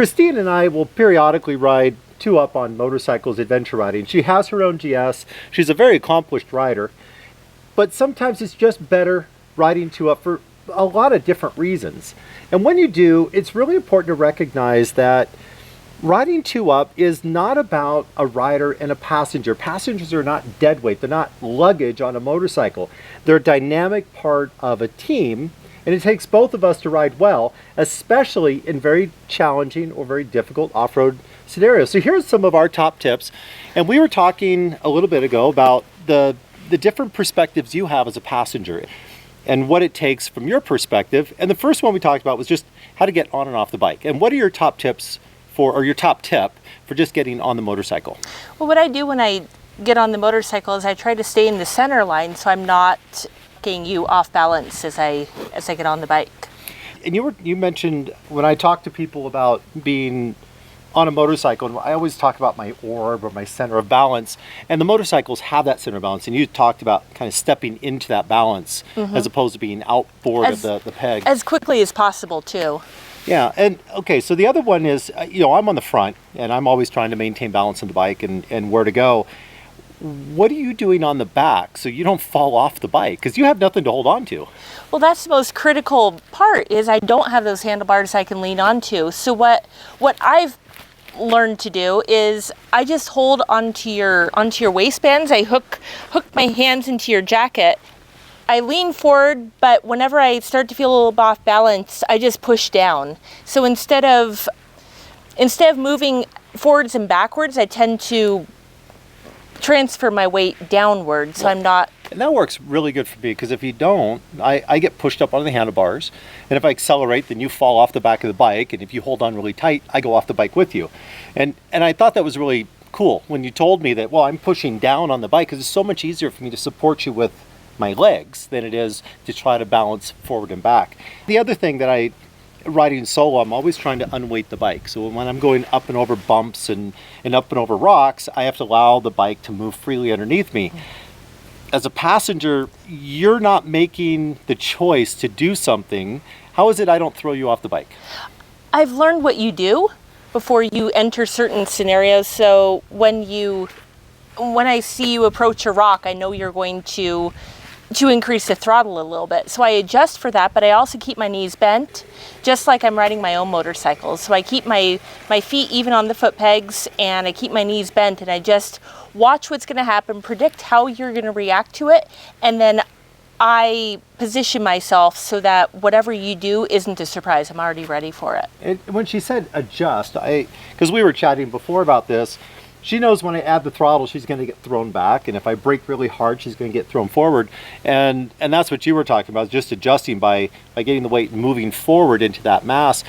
Christine and I will periodically ride two up on motorcycles, adventure riding. She has her own GS. She's a very accomplished rider, but sometimes it's just better riding two up for a lot of different reasons. And when you do, it's really important to recognize that riding two up is not about a rider and a passenger. Passengers are not deadweight. They're not luggage on a motorcycle. They're a dynamic part of a team, and it takes both of us to ride well, especially in very challenging or very difficult off-road scenarios. So here's some of our top tips. And we were talking a little bit ago about the different perspectives you have as a passenger and what it takes from your perspective. And the first one we talked about was just how to get on and off the bike. And what are your top tips or your top tip for just getting on the motorcycle? Well, what I do when I get on the motorcycle is I try to stay in the center line so I'm not getting you off balance as I get on the bike. And you mentioned, when I talk to people about being on a motorcycle, and I always talk about my orb or my center of balance, and the motorcycles have that center of balance, and you talked about kind of stepping into that balance as opposed to being outboard of the peg. As quickly as possible too. Yeah, and okay, so the other one is, I'm on the front, and I'm always trying to maintain balance on the bike and where to go. What are you doing on the back so you don't fall off the bike? Because you have nothing to hold on to. Well, that's the most critical part, is I don't have those handlebars I can lean onto. So what I've learned to do is I just hold onto your waistbands. I hook my hands into your jacket. I lean forward, but whenever I start to feel a little off balance, I just push down. So instead of moving forwards and backwards, I tend to transfer my weight downward, so I'm not. And that works really good for me, because if you don't, I get pushed up on the handlebars, and if I accelerate, then you fall off the back of the bike, and if you hold on really tight, I go off the bike with you. And I thought that was really cool when you told me that, well, I'm pushing down on the bike, because it's so much easier for me to support you with my legs than it is to try to balance forward and back. The other thing that riding solo, I'm always trying to unweight the bike. So when I'm going up and over bumps and up and over rocks, I have to allow the bike to move freely underneath me. As a passenger, you're not making the choice to do something. How is it I don't throw you off the bike? I've learned what you do before you enter certain scenarios. So when I see you approach a rock, I know you're going to increase the throttle a little bit. So I adjust for that, but I also keep my knees bent, just like I'm riding my own motorcycle. So I keep my feet even on the foot pegs, and I keep my knees bent, and I just watch what's gonna happen, predict how you're gonna react to it, and then I position myself so that whatever you do isn't a surprise. I'm already ready for it. And when she said adjust, because we were chatting before about this, she knows when I add the throttle, she's going to get thrown back, and if I brake really hard, she's going to get thrown forward. And that's what you were talking about, just adjusting by getting the weight and moving forward into that mass.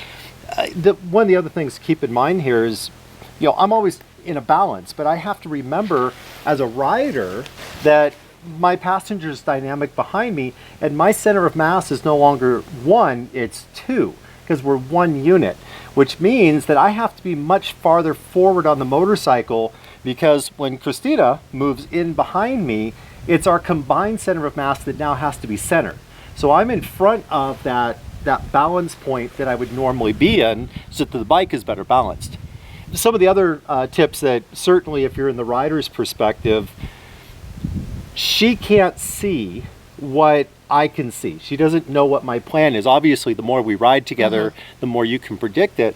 One of the other things to keep in mind here is, I'm always in a balance, but I have to remember as a rider that my passenger's dynamic behind me, and my center of mass is no longer one, it's two, because we're one unit, which means that I have to be much farther forward on the motorcycle, because when Christina moves in behind me, it's our combined center of mass that now has to be centered. So I'm in front of that balance point that I would normally be in, so that the bike is better balanced. Some of the other tips that certainly, if you're in the rider's perspective, she can't see what I can see. She doesn't know what my plan is. Obviously, the more we ride together, the more you can predict it.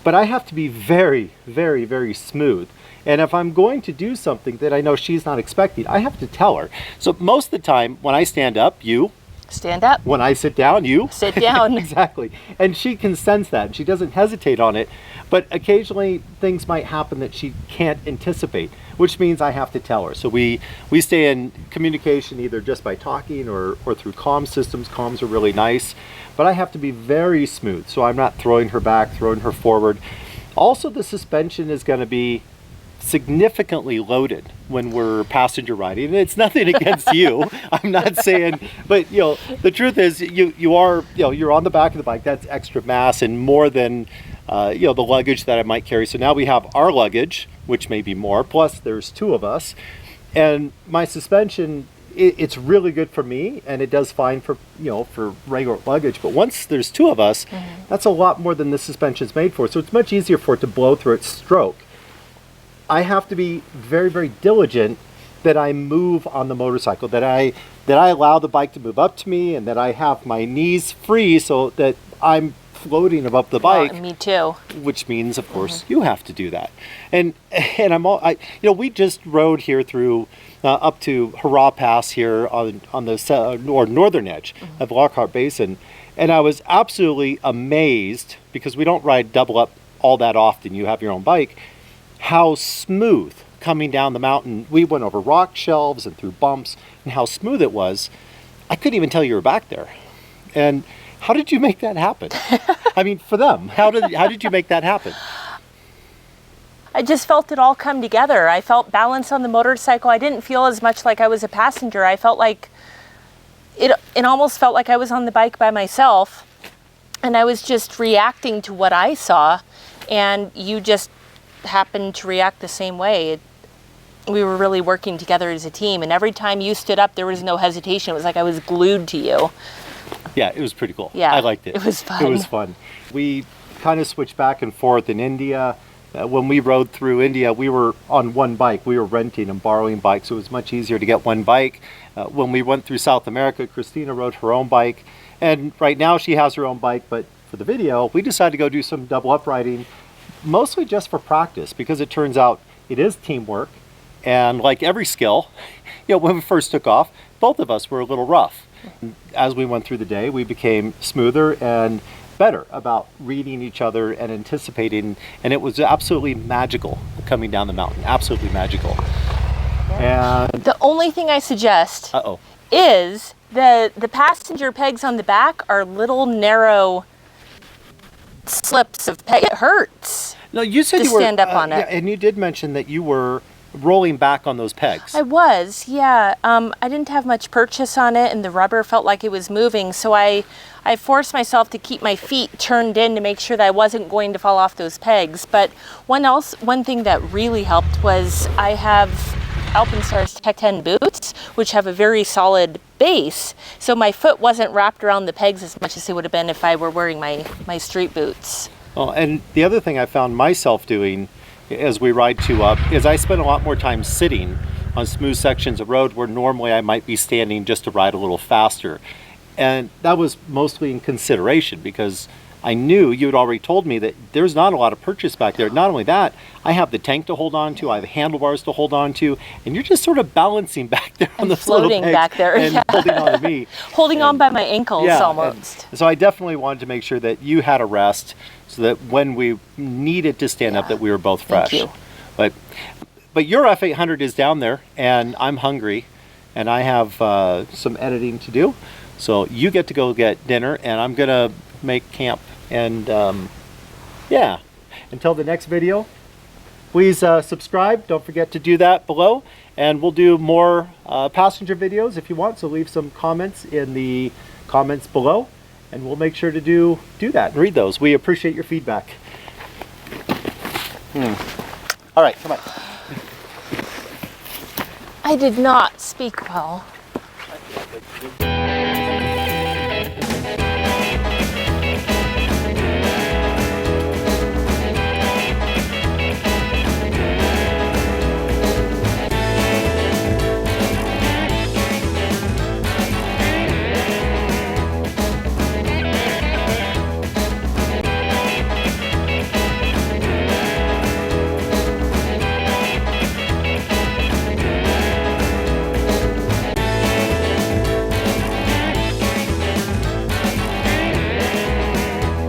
But I have to be very, very, very smooth. And if I'm going to do something that I know she's not expecting, I have to tell her. So most of the time, when I stand up, you stand up. When I sit down, you sit down. Exactly. And she can sense that, and she doesn't hesitate on it. But occasionally, things might happen that she can't anticipate, which means I have to tell her. So we stay in communication either just by talking or through comm systems. Comms are really nice, but I have to be very smooth, so I'm not throwing her back, throwing her forward. Also, the suspension is going to be significantly loaded when we're passenger riding, and it's nothing against you. I'm not saying, but the truth is, you're on the back of the bike. That's extra mass and more than the luggage that I might carry. So now we have our luggage, which may be more, plus there's two of us, and my suspension it's really good for me, and it does fine for, you know, for regular luggage. But once there's two of us, that's a lot more than the suspension's made for. So it's much easier for it to blow through its stroke. I have to be very, very diligent that I move on the motorcycle, that I allow the bike to move up to me, and that I have my knees free so that I'm floating above the bike. Me too. Which means, of course, you have to do that. And you know, we just rode here through up to Hurrah Pass here on the northern edge of Lockhart Basin, and I was absolutely amazed, because we don't ride double up all that often. You have your own bike. How smooth coming down the mountain. We went over rock shelves and through bumps, and how smooth it was. I couldn't even tell you were back there. And how did you make that happen? I mean, for them, how did you make that happen? I just felt it all come together. I felt balance on the motorcycle. I didn't feel as much like I was a passenger. I felt like it almost felt like I was on the bike by myself, and I was just reacting to what I saw, and you just happened to react the same way. We were really working together as a team, and every time you stood up, there was no hesitation. It was like I was glued to you. Yeah, it was pretty cool. Yeah, I liked it. It was fun. It was fun. We kind of switched back and forth in India. When we rode through India, we were on one bike. We were renting and borrowing bikes, so it was much easier to get one bike. When we went through South America, Christina rode her own bike, and right now she has her own bike, but for the video, we decided to go do some double up riding, mostly just for practice, because it turns out it is teamwork. And like every skill, you know, when we first took off, both of us were a little rough. As we went through the day, we became smoother and better about reading each other and anticipating, and it was absolutely magical coming down the mountain. Absolutely magical. And the only thing I suggest is the passenger pegs on the back are little narrow slips of peg. It hurts. No, you said to you were stand up on it. Yeah, and you did mention that you were rolling back on those pegs. I was, yeah. I didn't have much purchase on it, and the rubber felt like it was moving, so I forced myself to keep my feet turned in to make sure that I wasn't going to fall off those pegs. But one thing that really helped was I have Alpenstar's Tech 10 boots, which have a very solid base, so my foot wasn't wrapped around the pegs as much as it would have been if I were wearing my street boots. Oh, and the other thing I found myself doing as we ride two up is I spend a lot more time sitting on smooth sections of road where normally I might be standing just to ride a little faster. And that was mostly in consideration, because I knew you had already told me that there's not a lot of purchase back there. Not only that, I have the tank to hold on to, I have handlebars to hold on to, and you're just sort of balancing back there on the floating back there and holding on to me. Holding on by my ankles, almost. So I definitely wanted to make sure that you had a rest, so that when we needed to stand up, that we were both fresh. Thank you. But your F800 is down there, and I'm hungry, and I have some editing to do. So you get to go get dinner, and I'm gonna make camp. And yeah, until the next video, please subscribe. Don't forget to do that below, and we'll do more passenger videos if you want. So leave some comments in the comments below, and we'll make sure to do that and read those. We appreciate your feedback. All right, come on. I did not speak well.